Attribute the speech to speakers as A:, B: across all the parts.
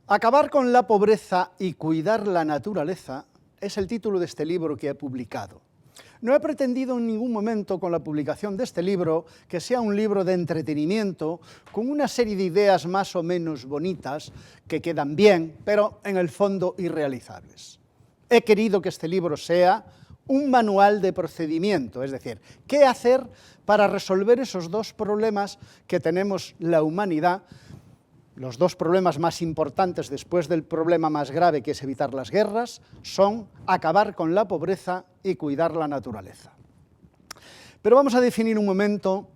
A: Acabar con la pobreza y cuidar la naturaleza es el título de este libro que he publicado. No he pretendido en ningún momento con la publicación de este libro que sea un libro de entretenimiento con una serie de ideas más o menos bonitas que quedan bien, pero en el fondo irrealizables. He querido que este libro sea un manual de procedimiento, es decir, qué hacer para resolver esos dos problemas que tenemos la humanidad. Los dos problemas más importantes después del problema más grave, que es evitar las guerras, son acabar con la pobreza y cuidar la naturaleza. Pero vamos a definir un momento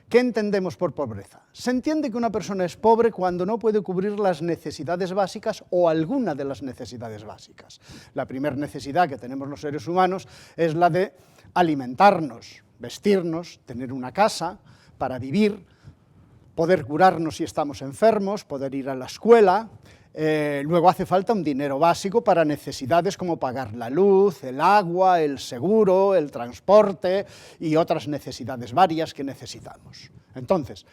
A: qué entendemos por pobreza. Se entiende que una persona es pobre cuando no puede cubrir las necesidades básicas o alguna de las necesidades básicas. La primera necesidad que tenemos los seres humanos es la de alimentarnos, vestirnos, tener una casa para vivir, poder curarnos si estamos enfermos, poder ir a la escuela. Luego hace falta un dinero básico para necesidades como pagar la luz, el agua, el seguro, el transporte y otras necesidades varias que necesitamos. Entonces,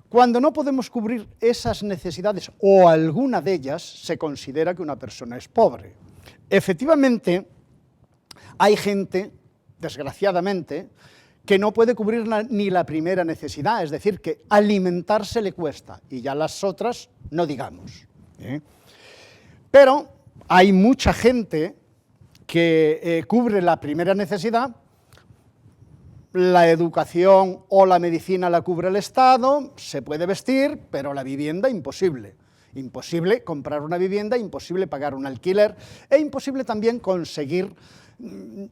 A: cuando no podemos cubrir esas necesidades o alguna de ellas, se considera que una persona es pobre. Efectivamente, hay gente, desgraciadamente, que no puede cubrir ni la primera necesidad, es decir, que alimentarse le cuesta, y ya las otras no digamos. Pero hay mucha gente que cubre la primera necesidad, la educación o la medicina la cubre el Estado, se puede vestir, pero la vivienda imposible. Imposible comprar una vivienda, imposible pagar un alquiler, e imposible también conseguir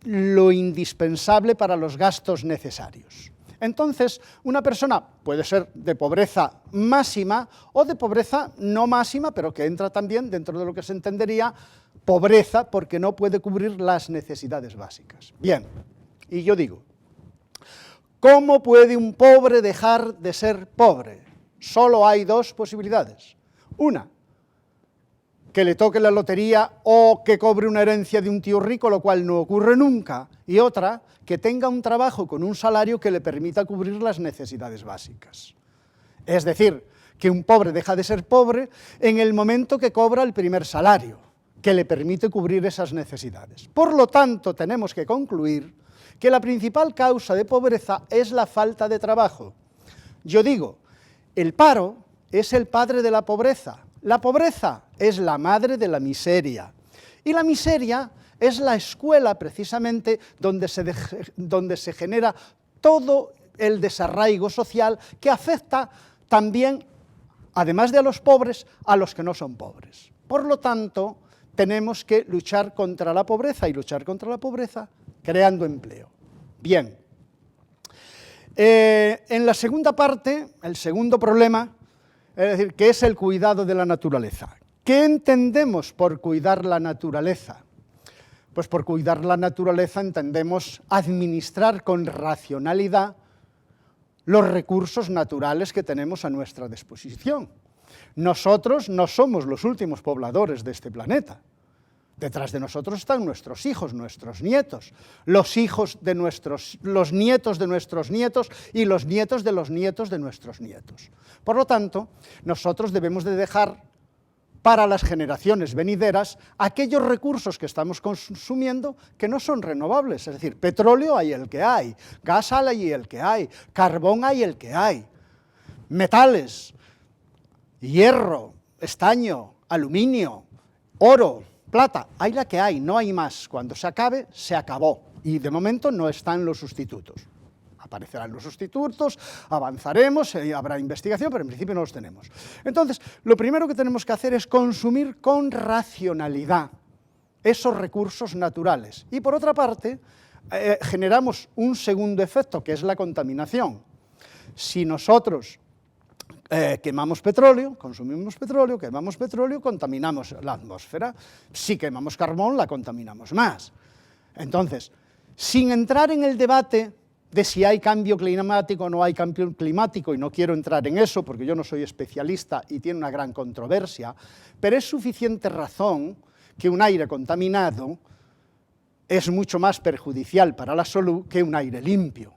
A: lo indispensable para los gastos necesarios. Entonces, una persona puede ser de pobreza máxima o de pobreza no máxima, pero que entra también dentro de lo que se entendería pobreza porque no puede cubrir las necesidades básicas. Bien, y yo digo, ¿cómo puede un pobre dejar de ser pobre? Solo hay dos posibilidades. Una, que le toque la lotería o que cobre una herencia de un tío rico, lo cual no ocurre nunca, y otra, que tenga un trabajo con un salario que le permita cubrir las necesidades básicas. Es decir, que un pobre deja de ser pobre en el momento que cobra el primer salario, que le permite cubrir esas necesidades. Por lo tanto, tenemos que concluir que la principal causa de pobreza es la falta de trabajo. Yo digo, el paro es el padre de la pobreza. La pobreza es la madre de la miseria, y la miseria es la escuela precisamente donde se genera todo el desarraigo social que afecta también, además de a los pobres, a los que no son pobres. Por lo tanto, tenemos que luchar contra la pobreza, y luchar contra la pobreza creando empleo. Bien, en la segunda parte, el segundo problema, es decir, que es el cuidado de la naturaleza. ¿Qué entendemos por cuidar la naturaleza? Pues por cuidar la naturaleza entendemos administrar con racionalidad los recursos naturales que tenemos a nuestra disposición. Nosotros no somos los últimos pobladores de este planeta. Detrás de nosotros están nuestros hijos, nuestros nietos, los nietos de nuestros nietos y los nietos de los nietos de nuestros nietos. Por lo tanto, nosotros debemos de dejar para las generaciones venideras aquellos recursos que estamos consumiendo que no son renovables, es decir, petróleo hay el que hay, gas hay el que hay, carbón hay el que hay, metales, hierro, estaño, aluminio, oro, plata, hay la que hay, no hay más. Cuando se acabe, se acabó. Y de momento no están los sustitutos. Aparecerán los sustitutos, avanzaremos, habrá investigación, pero en principio no los tenemos. Entonces, lo primero que tenemos que hacer es consumir con racionalidad esos recursos naturales. Y por otra parte, generamos un segundo efecto, que es la contaminación. Si nosotros quemamos petróleo, consumimos petróleo, quemamos petróleo, contaminamos la atmósfera. Si quemamos carbón, la contaminamos más. Entonces, sin entrar en el debate de si hay cambio climático o no hay cambio climático, y no quiero entrar en eso porque yo no soy especialista y tiene una gran controversia, pero es suficiente razón que un aire contaminado es mucho más perjudicial para la salud que un aire limpio.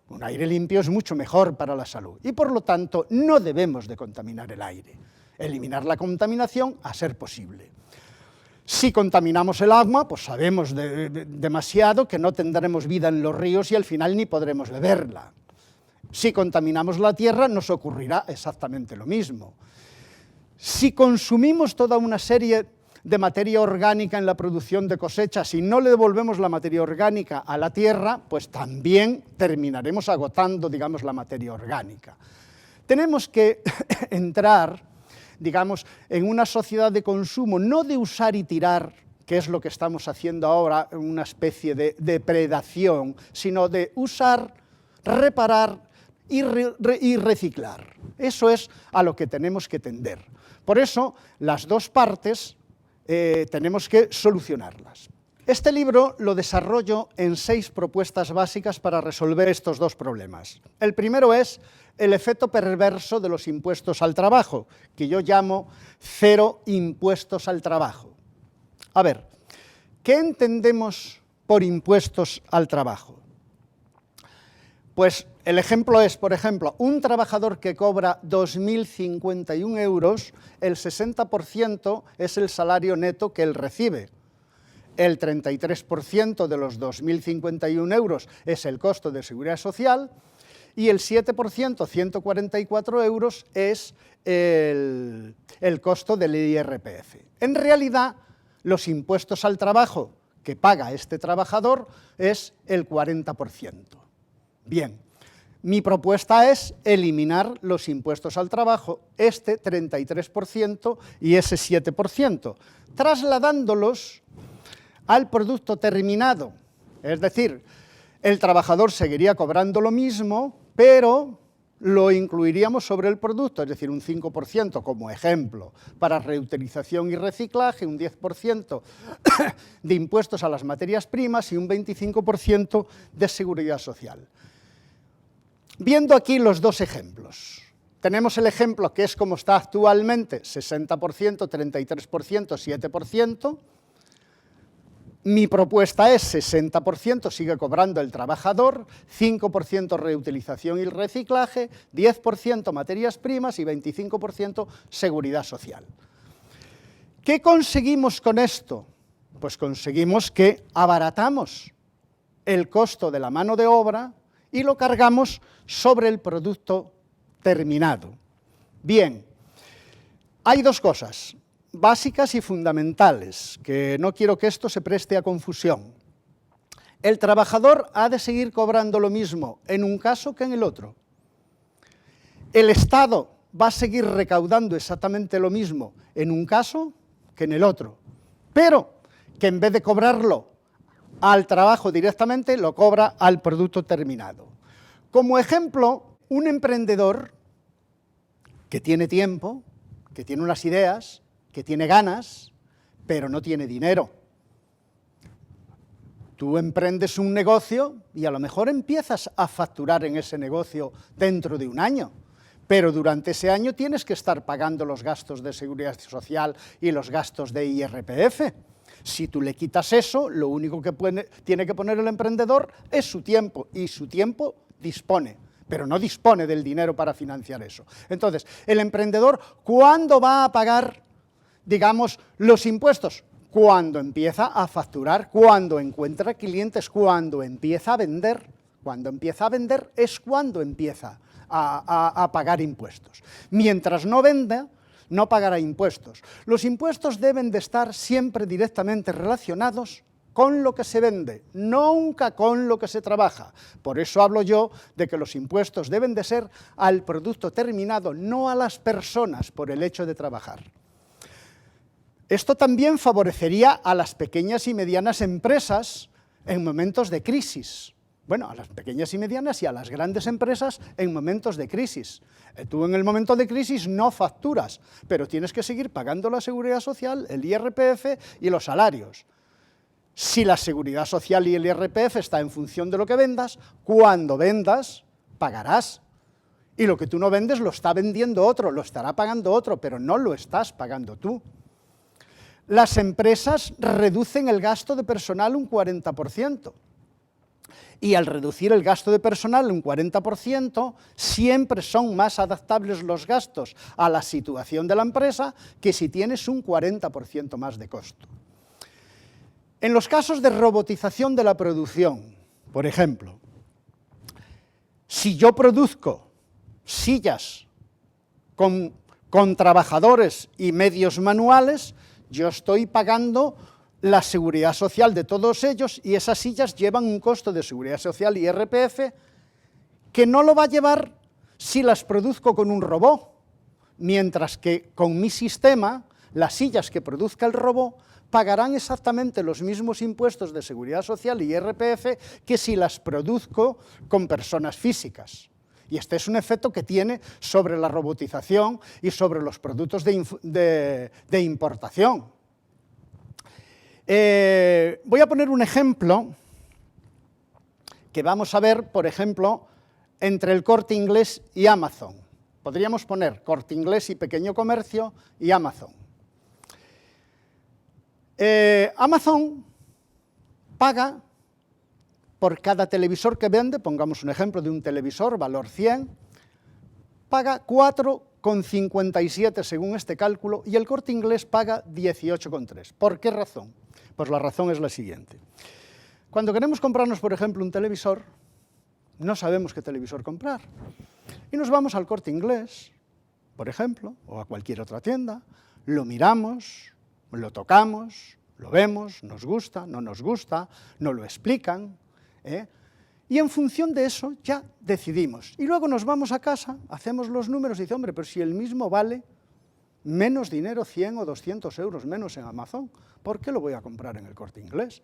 A: Un aire limpio es mucho mejor para la salud y, por lo tanto, no debemos de contaminar el aire. Eliminar la contaminación a ser posible. Si contaminamos el agua, pues sabemos demasiado que no tendremos vida en los ríos y al final ni podremos beberla. Si contaminamos la tierra, nos ocurrirá exactamente lo mismo. Si consumimos toda una serie de materia orgánica en la producción de cosechas y no le devolvemos la materia orgánica a la tierra, pues también terminaremos agotando, digamos, la materia orgánica. Tenemos que entrar, digamos, en una sociedad de consumo, no de usar y tirar, que es lo que estamos haciendo ahora, una especie de depredación, sino de usar, reparar y reciclar. Eso es a lo que tenemos que tender. Por eso, las dos partes tenemos que solucionarlas. Este libro lo desarrollo en 6 propuestas básicas para resolver estos dos problemas. El primero es el efecto perverso de los impuestos al trabajo, que yo llamo cero impuestos al trabajo. A ver, ¿qué entendemos por impuestos al trabajo? Pues el ejemplo es, por ejemplo, un trabajador que cobra 2.051 euros, el 60% es el salario neto que él recibe. El 33% de los 2.051 euros es el costo de seguridad social y el 7%, 144 euros, es el costo del IRPF. En realidad, los impuestos al trabajo que paga este trabajador es el 40%. Bien, mi propuesta es eliminar los impuestos al trabajo, este 33% y ese 7%, trasladándolos al producto terminado. Es decir, el trabajador seguiría cobrando lo mismo, pero lo incluiríamos sobre el producto, es decir, un 5% como ejemplo para reutilización y reciclaje, un 10% de impuestos a las materias primas y un 25% de seguridad social. Viendo aquí los dos ejemplos, tenemos el ejemplo que es como está actualmente, 60%, 33%, 7%. Mi propuesta es 60%, sigue cobrando el trabajador, 5% reutilización y reciclaje, 10% materias primas y 25% seguridad social. ¿Qué conseguimos con esto? Pues conseguimos que abaratamos el costo de la mano de obra y lo cargamos sobre el producto terminado. Bien, hay dos cosas básicas y fundamentales, que no quiero que esto se preste a confusión. El trabajador ha de seguir cobrando lo mismo en un caso que en el otro. El Estado va a seguir recaudando exactamente lo mismo en un caso que en el otro, pero que en vez de cobrarlo al trabajo directamente, lo cobra al producto terminado. Como ejemplo, un emprendedor que tiene tiempo, que tiene unas ideas, que tiene ganas, pero no tiene dinero. Tú emprendes un negocio y a lo mejor empiezas a facturar en ese negocio dentro de un año, pero durante ese año tienes que estar pagando los gastos de seguridad social y los gastos de IRPF. Si tú le quitas eso, lo único que tiene que poner el emprendedor es su tiempo, y su tiempo dispone, pero no dispone del dinero para financiar eso. Entonces, el emprendedor, ¿cuándo va a pagar, digamos, los impuestos? Cuando empieza a facturar, cuando encuentra clientes, cuando empieza a vender. Cuando empieza a vender es cuando empieza a pagar impuestos. Mientras no venda, no pagará impuestos. Los impuestos deben de estar siempre directamente relacionados con lo que se vende, nunca con lo que se trabaja. Por eso hablo yo de que los impuestos deben de ser al producto terminado, no a las personas por el hecho de trabajar. Esto también favorecería a las pequeñas y medianas empresas en momentos de crisis. Bueno, a las pequeñas y medianas y a las grandes empresas en momentos de crisis. Tú en el momento de crisis no facturas, pero tienes que seguir pagando la seguridad social, el IRPF y los salarios. Si la seguridad social y el IRPF está en función de lo que vendas, cuando vendas, pagarás. Y lo que tú no vendes lo está vendiendo otro, lo estará pagando otro, pero no lo estás pagando tú. Las empresas reducen el gasto de personal un 40%. Y al reducir el gasto de personal un 40%, siempre son más adaptables los gastos a la situación de la empresa que si tienes un 40% más de costo. En los casos de robotización de la producción, por ejemplo, si yo produzco sillas con trabajadores y medios manuales, yo estoy pagando la seguridad social de todos ellos y esas sillas llevan un costo de seguridad social y IRPF que no lo va a llevar si las produzco con un robot, mientras que con mi sistema, las sillas que produzca el robot pagarán exactamente los mismos impuestos de seguridad social y IRPF que si las produzco con personas físicas. Y este es un efecto que tiene sobre la robotización y sobre los productos de importación. Voy a poner un ejemplo que vamos a ver, por ejemplo, entre el Corte Inglés y Amazon. Podríamos poner Corte Inglés y Pequeño Comercio y Amazon. Amazon paga por cada televisor que vende, pongamos un ejemplo de un televisor, valor 100, paga 4,57 según este cálculo, y el Corte Inglés paga 18,3. ¿Por qué razón? Pues la razón es la siguiente. Cuando queremos comprarnos, por ejemplo, un televisor, no sabemos qué televisor comprar. Y nos vamos al Corte Inglés, por ejemplo, o a cualquier otra tienda, lo miramos, lo tocamos, lo vemos, nos gusta, no nos gusta, nos lo explican, y en función de eso ya decidimos. Y luego nos vamos a casa, hacemos los números y dice, hombre, pero si el mismo vale menos dinero, 100 o 200 euros menos en Amazon, ¿por qué lo voy a comprar en el Corte Inglés?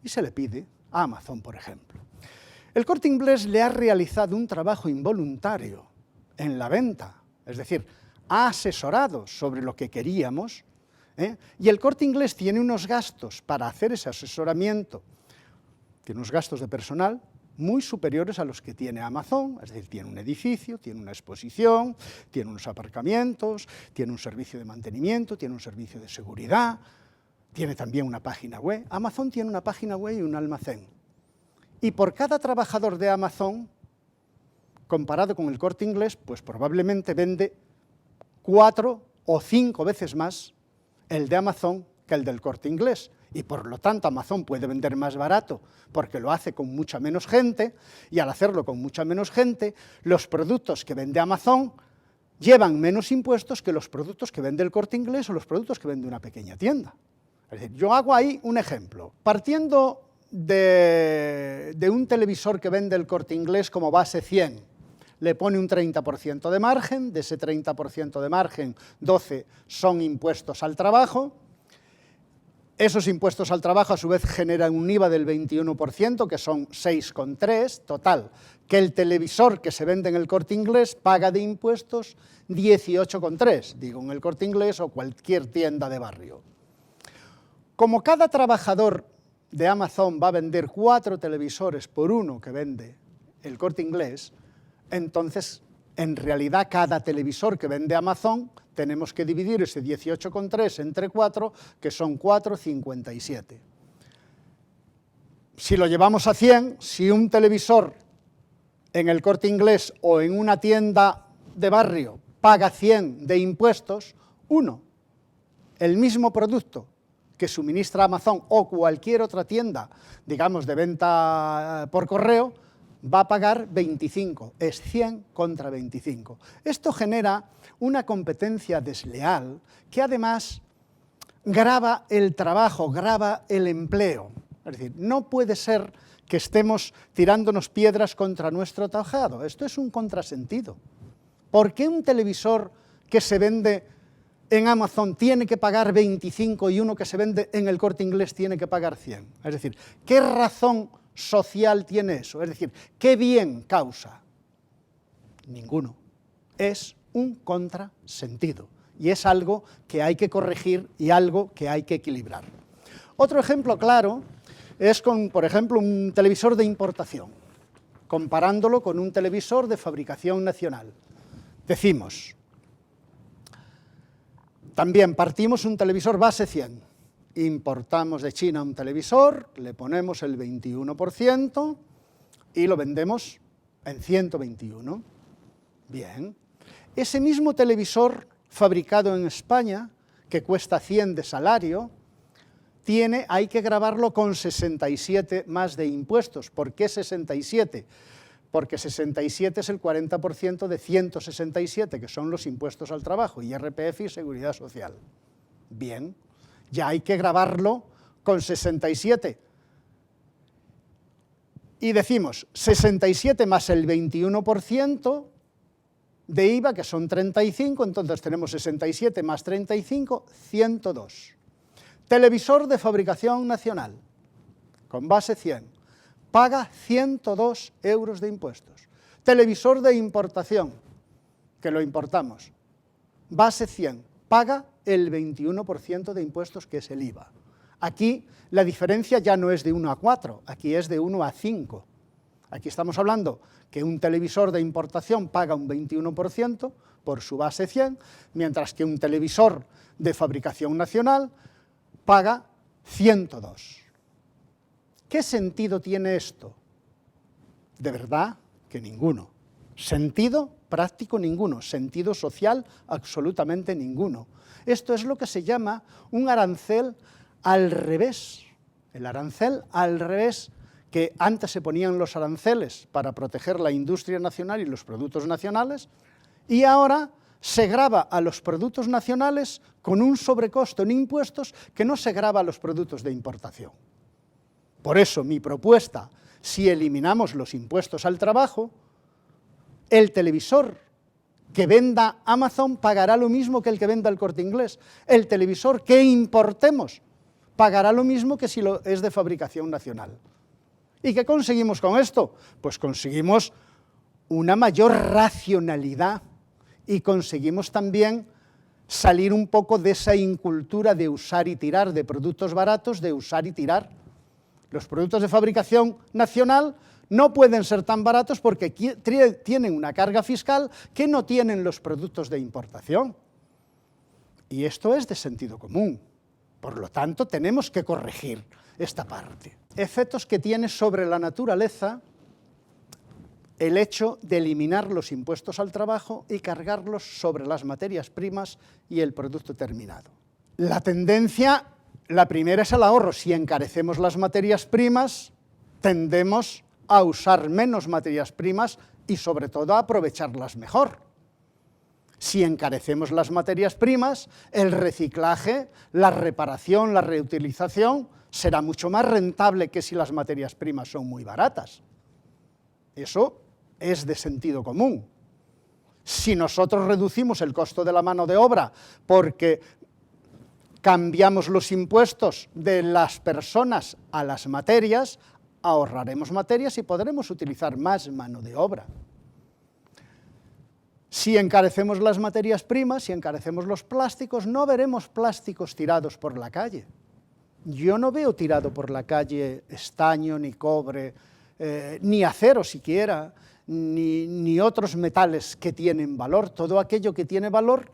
A: Y se le pide a Amazon, por ejemplo. El Corte Inglés le ha realizado un trabajo involuntario en la venta, es decir, ha asesorado sobre lo que queríamos, y el Corte Inglés tiene unos gastos para hacer ese asesoramiento, tiene unos gastos de personal muy superiores a los que tiene Amazon, es decir, tiene un edificio, tiene una exposición, tiene unos aparcamientos, tiene un servicio de mantenimiento, tiene un servicio de seguridad, tiene también una página web. Amazon tiene una página web y un almacén. Y por cada trabajador de Amazon, comparado con el Corte Inglés, pues probablemente vende 4 o 5 veces más el de Amazon que el del Corte Inglés. Y por lo tanto Amazon puede vender más barato porque lo hace con mucha menos gente, y al hacerlo con mucha menos gente, los productos que vende Amazon llevan menos impuestos que los productos que vende el Corte Inglés o los productos que vende una pequeña tienda. Es decir, yo hago ahí un ejemplo. Partiendo de un televisor que vende el Corte Inglés como base 100, le pone un 30% de margen, de ese 30% de margen, 12 son impuestos al trabajo. Esos impuestos al trabajo a su vez generan un IVA del 21%, que son 6,3, total, que el televisor que se vende en el Corte Inglés paga de impuestos 18,3, digo, en el Corte Inglés o cualquier tienda de barrio. Como cada trabajador de Amazon va a vender 4 televisores por uno que vende el Corte Inglés, entonces, en realidad, cada televisor que vende Amazon, tenemos que dividir ese 18,3 entre 4, que son 4,57. Si lo llevamos a 100, si un televisor en el Corte Inglés o en una tienda de barrio paga 100 de impuestos, el mismo producto que suministra Amazon o cualquier otra tienda, digamos, de venta por correo, va a pagar 25, es 100 contra 25. Esto genera una competencia desleal que además grava el trabajo, grava el empleo. Es decir, no puede ser que estemos tirándonos piedras contra nuestro tejado. Esto es un contrasentido. ¿Por qué un televisor que se vende en Amazon tiene que pagar 25 y uno que se vende en el Corte Inglés tiene que pagar 100? Es decir, ¿qué razón social tiene eso? Es decir, ¿qué bien causa? Ninguno. Es un contrasentido y es algo que hay que corregir y algo que hay que equilibrar. Otro ejemplo claro es con, por ejemplo, un televisor de importación, comparándolo con un televisor de fabricación nacional. Decimos, También partimos un televisor base 100. Importamos de China un televisor, le ponemos el 21% y lo vendemos en 121. Bien. Ese mismo televisor fabricado en España, que cuesta 100 de salario, hay que gravarlo con 67 más de impuestos. ¿Por qué 67? Porque 67 es el 40% de 167, que son los impuestos al trabajo, IRPF y Seguridad Social. Bien, ya hay que gravarlo con 67. Y decimos 67 más el 21% de IVA, que son 35, entonces tenemos 67 más 35, 102. Televisor de fabricación nacional, con base 100, paga 102 euros de impuestos. Televisor de importación, que lo importamos, base 100, paga el 21% de impuestos, que es el IVA. Aquí la diferencia ya no es de 1 a 4, aquí es de 1 a 5. Aquí estamos hablando que un televisor de importación paga un 21% por su base 100, mientras que un televisor de fabricación nacional paga 102. ¿Qué sentido tiene esto? De verdad que ninguno. Sentido práctico ninguno, sentido social absolutamente ninguno. Esto es lo que se llama un arancel al revés. El arancel al revés, que antes se ponían los aranceles para proteger la industria nacional y los productos nacionales, y ahora se grava a los productos nacionales con un sobrecosto en impuestos que no se grava a los productos de importación. Por eso mi propuesta, si eliminamos los impuestos al trabajo, el televisor que venda Amazon pagará lo mismo que el que venda el Corte Inglés. El televisor que importemos pagará lo mismo que si es de fabricación nacional. ¿Y qué conseguimos con esto? Pues conseguimos una mayor racionalidad y conseguimos también salir un poco de esa incultura de usar y tirar, de productos baratos, de usar y tirar. Los productos de fabricación nacional no pueden ser tan baratos porque tienen una carga fiscal que no tienen los productos de importación. Y esto es de sentido común. Por lo tanto, tenemos que corregir esta parte. Efectos que tiene sobre la naturaleza el hecho de eliminar los impuestos al trabajo y cargarlos sobre las materias primas y el producto terminado. La tendencia, la primera es el ahorro. Si encarecemos las materias primas, tendemos a usar menos materias primas y sobre todo a aprovecharlas mejor. Si encarecemos las materias primas, el reciclaje, la reparación, la reutilización será mucho más rentable que si las materias primas son muy baratas. Eso es de sentido común. Si nosotros reducimos el costo de la mano de obra porque cambiamos los impuestos de las personas a las materias, ahorraremos materias y podremos utilizar más mano de obra. Si encarecemos las materias primas, si encarecemos los plásticos, no veremos plásticos tirados por la calle. Yo no veo tirado por la calle estaño, ni cobre, ni acero siquiera, ni otros metales que tienen valor. Todo aquello que tiene valor,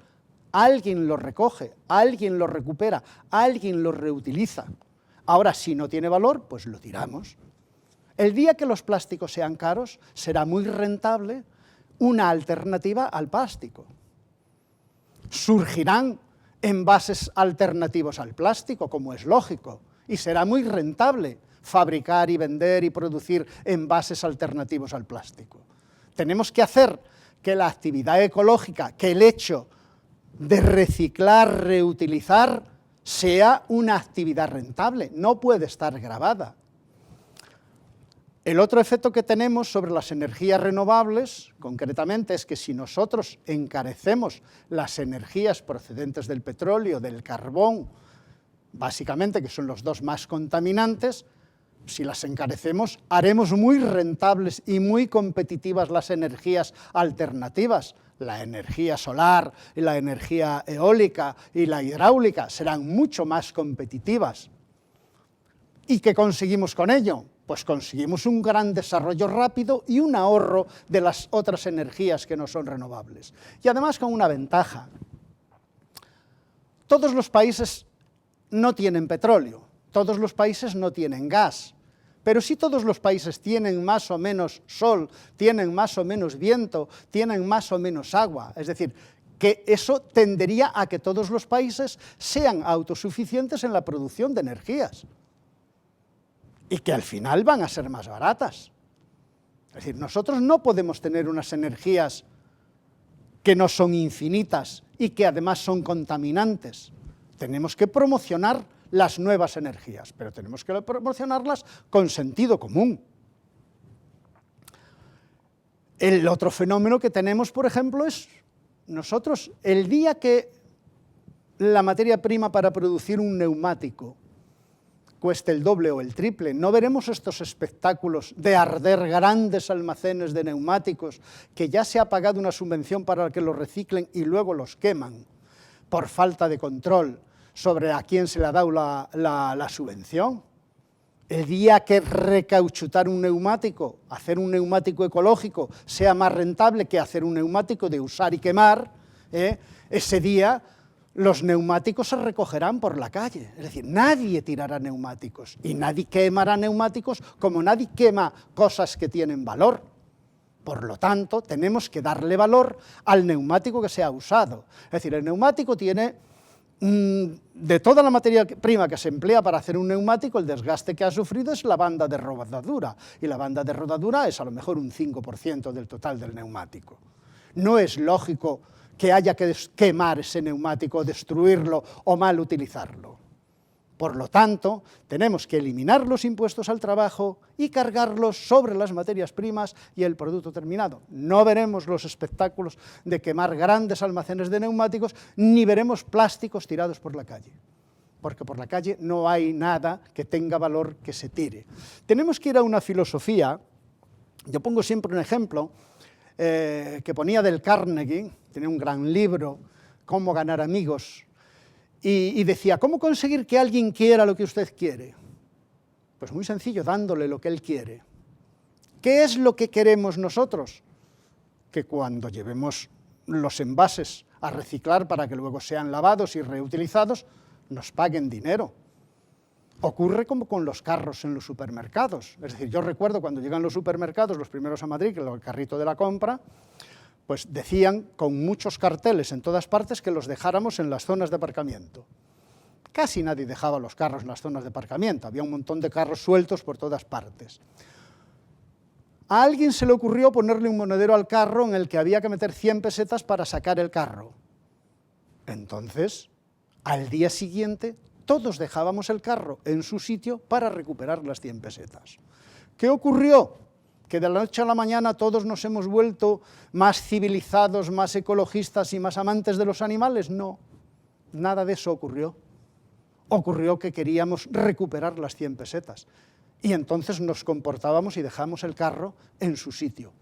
A: alguien lo recoge, alguien lo recupera, alguien lo reutiliza. Ahora, si no tiene valor, pues lo tiramos. El día que los plásticos sean caros, será muy rentable una alternativa al plástico. Surgirán envases alternativos al plástico, como es lógico, y será muy rentable fabricar y vender y producir envases alternativos al plástico. Tenemos que hacer que la actividad ecológica, que el hecho de reciclar, reutilizar, sea una actividad rentable, no puede estar gravada. El otro efecto que tenemos sobre las energías renovables, concretamente, es que si nosotros encarecemos las energías procedentes del petróleo, del carbón, básicamente, que son los dos más contaminantes, si las encarecemos, haremos muy rentables y muy competitivas las energías alternativas. La energía solar, y la energía eólica y la hidráulica serán mucho más competitivas. ¿Y qué conseguimos con ello? Pues conseguimos un gran desarrollo rápido y un ahorro de las otras energías que no son renovables. Y además con una ventaja. Todos los países no tienen petróleo, todos los países no tienen gas, pero sí todos los países tienen más o menos sol, tienen más o menos viento, tienen más o menos agua. Es decir, que eso tendería a que todos los países sean autosuficientes en la producción de energías y que al final van a ser más baratas. Es decir, nosotros no podemos tener unas energías que no son infinitas y que además son contaminantes. Tenemos que promocionar las nuevas energías, pero tenemos que promocionarlas con sentido común. El otro fenómeno que tenemos, por ejemplo, es nosotros, el día que la materia prima para producir un neumático cueste el doble o el triple, no veremos estos espectáculos de arder grandes almacenes de neumáticos que ya se ha pagado una subvención para que los reciclen y luego los queman por falta de control sobre a quién se le ha dado la subvención. El día que recauchutar un neumático, hacer un neumático ecológico, sea más rentable que hacer un neumático de usar y quemar, ese día los neumáticos se recogerán por la calle. Es decir, nadie tirará neumáticos y nadie quemará neumáticos como nadie quema cosas que tienen valor. Por lo tanto, tenemos que darle valor al neumático que se ha usado. Es decir, el neumático tiene, de toda la materia prima que se emplea para hacer un neumático, el desgaste que ha sufrido es la banda de rodadura, y la banda de rodadura es a lo mejor un 5% del total del neumático. No es lógico que haya que quemar ese neumático, destruirlo o mal utilizarlo. Por lo tanto, tenemos que eliminar los impuestos al trabajo y cargarlos sobre las materias primas y el producto terminado. No veremos los espectáculos de quemar grandes almacenes de neumáticos, ni veremos plásticos tirados por la calle, porque por la calle no hay nada que tenga valor que se tire. Tenemos que ir a una filosofía. Yo pongo siempre un ejemplo que ponía Del Carnegie, tenía un gran libro, Cómo ganar amigos, y decía, ¿cómo conseguir que alguien quiera lo que usted quiere? Pues muy sencillo, dándole lo que él quiere. ¿Qué es lo que queremos nosotros? Que cuando llevemos los envases a reciclar para que luego sean lavados y reutilizados, nos paguen dinero. Ocurre como con los carros en los supermercados. Es decir, yo recuerdo cuando llegan los supermercados, los primeros a Madrid, que el carrito de la compra, pues decían con muchos carteles en todas partes que los dejáramos en las zonas de aparcamiento. Casi nadie dejaba los carros en las zonas de aparcamiento, había un montón de carros sueltos por todas partes. A alguien se le ocurrió ponerle un monedero al carro en el que había que meter 100 pesetas para sacar el carro. Entonces, al día siguiente, todos dejábamos el carro en su sitio para recuperar las 100 pesetas. ¿Qué ocurrió? ¿Que de la noche a la mañana todos nos hemos vuelto más civilizados, más ecologistas y más amantes de los animales? No, nada de eso ocurrió. Ocurrió que queríamos recuperar las 100 pesetas y entonces nos comportábamos y dejamos el carro en su sitio.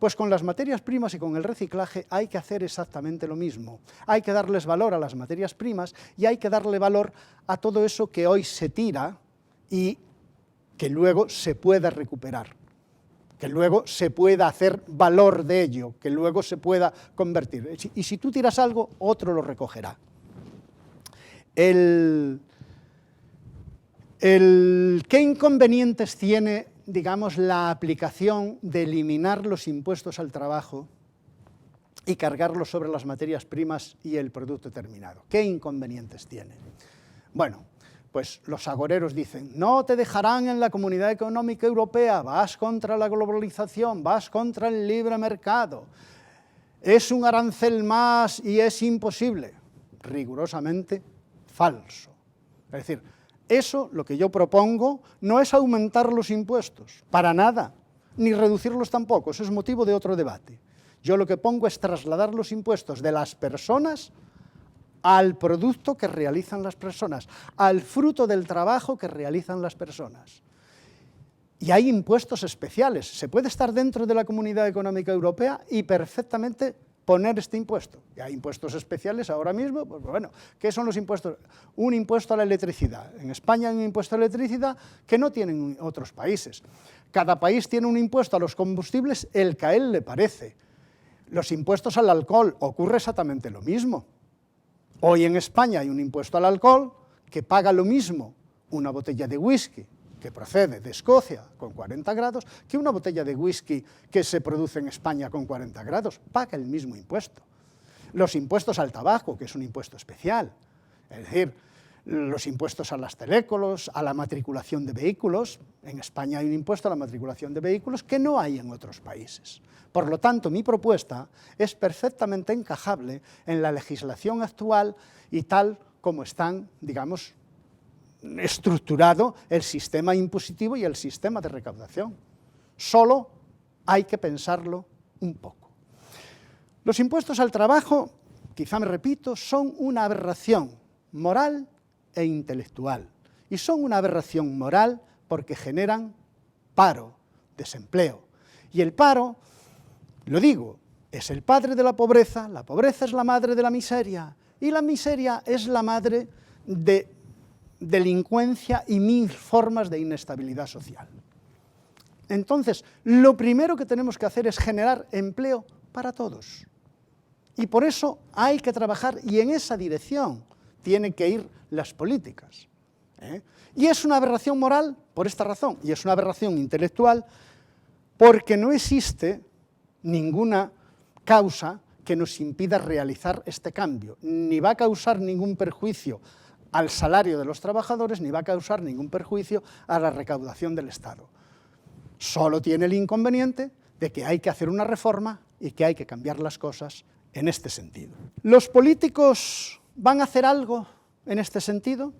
A: Pues con las materias primas y con el reciclaje hay que hacer exactamente lo mismo. Hay que darles valor a las materias primas y hay que darle valor a todo eso que hoy se tira y que luego se pueda recuperar, que luego se pueda hacer valor de ello, que luego se pueda convertir. Y si tú tiras algo, otro lo recogerá. ¿Qué inconvenientes tiene, digamos, la aplicación de eliminar los impuestos al trabajo y cargarlos sobre las materias primas y el producto terminado? ¿Qué inconvenientes tiene? Bueno, pues los agoreros dicen, no te dejarán en la Comunidad Económica Europea, vas contra la globalización, vas contra el libre mercado, es un arancel más y es imposible. Rigurosamente falso. Es decir, eso, lo que yo propongo, no es aumentar los impuestos, para nada, ni reducirlos tampoco, eso es motivo de otro debate. Yo lo que pongo es trasladar los impuestos de las personas al producto que realizan las personas, al fruto del trabajo que realizan las personas. Y hay impuestos especiales, se puede estar dentro de la Comunidad Económica Europea y perfectamente poner este impuesto. Y hay impuestos especiales ahora mismo, pues bueno, ¿qué son los impuestos? Un impuesto a la electricidad. En España hay un impuesto a la electricidad que no tienen otros países. Cada país tiene un impuesto a los combustibles, el que a él le parece. Los impuestos al alcohol, ocurre exactamente lo mismo. Hoy en España hay un impuesto al alcohol que paga lo mismo una botella de whisky que procede de Escocia con 40 grados que una botella de whisky que se produce en España con 40 grados. Paga el mismo impuesto. Los impuestos al tabaco, que es un impuesto especial, es decir, los impuestos a las telécolos, a la matriculación de vehículos. En España hay un impuesto a la matriculación de vehículos que no hay en otros países. Por lo tanto, mi propuesta es perfectamente encajable en la legislación actual y tal como están, digamos, estructurado el sistema impositivo y el sistema de recaudación. Solo hay que pensarlo un poco. Los impuestos al trabajo, quizá me repito, son una aberración moral e intelectual. Y son una aberración moral porque generan paro, desempleo. Y el paro, lo digo, es el padre de la pobreza es la madre de la miseria, y la miseria es la madre de delincuencia y mil formas de inestabilidad social. Entonces, lo primero que tenemos que hacer es generar empleo para todos. Y por eso hay que trabajar, y en esa dirección tienen que ir las políticas. Y es una aberración moral por esta razón, y es una aberración intelectual porque no existe ninguna causa que nos impida realizar este cambio, ni va a causar ningún perjuicio al salario de los trabajadores, ni va a causar ningún perjuicio a la recaudación del Estado. Solo tiene el inconveniente de que hay que hacer una reforma y que hay que cambiar las cosas en este sentido. ¿Los políticos van a hacer algo en este sentido?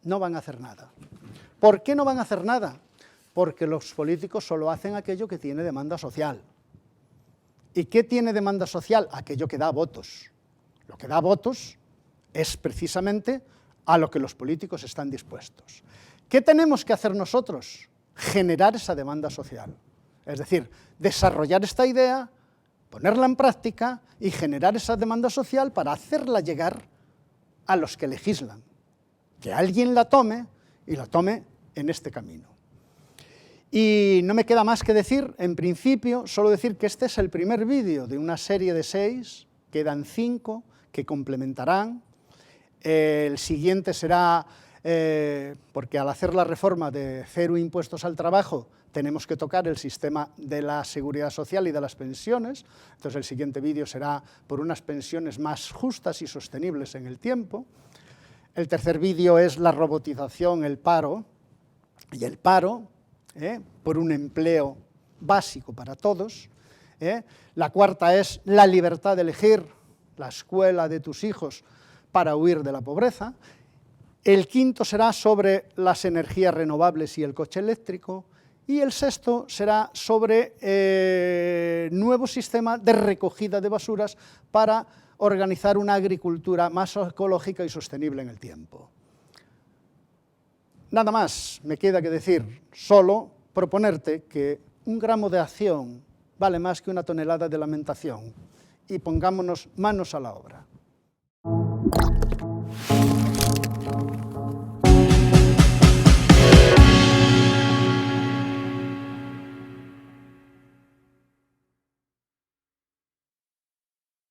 A: No van a hacer nada. ¿Por qué no van a hacer nada? Porque los políticos solo hacen aquello que tiene demanda social. ¿Y qué tiene demanda social? Aquello que da votos. Lo que da votos es precisamente a lo que los políticos están dispuestos. ¿Qué tenemos que hacer nosotros? Generar esa demanda social. Es decir, desarrollar esta idea, ponerla en práctica y generar esa demanda social para hacerla llegar a los que legislan. Que alguien la tome y la tome en este camino. Y no me queda más que decir, en principio, solo decir que este es el primer vídeo de una serie de 6, quedan 5 que complementarán. El siguiente será, porque al hacer la reforma de cero impuestos al trabajo, tenemos que tocar el sistema de la seguridad social y de las pensiones. Entonces el siguiente vídeo será por unas pensiones más justas y sostenibles en el tiempo. El tercer vídeo es la robotización, el paro, y el paro, por un empleo básico para todos. La cuarta es la libertad de elegir la escuela de tus hijos para huir de la pobreza. El quinto será sobre las energías renovables y el coche eléctrico. Y el sexto será sobre nuevo sistema de recogida de basuras para organizar una agricultura más ecológica y sostenible en el tiempo. Nada más me queda que decir, solo proponerte que un gramo de acción vale más que una tonelada de lamentación y pongámonos manos a la obra.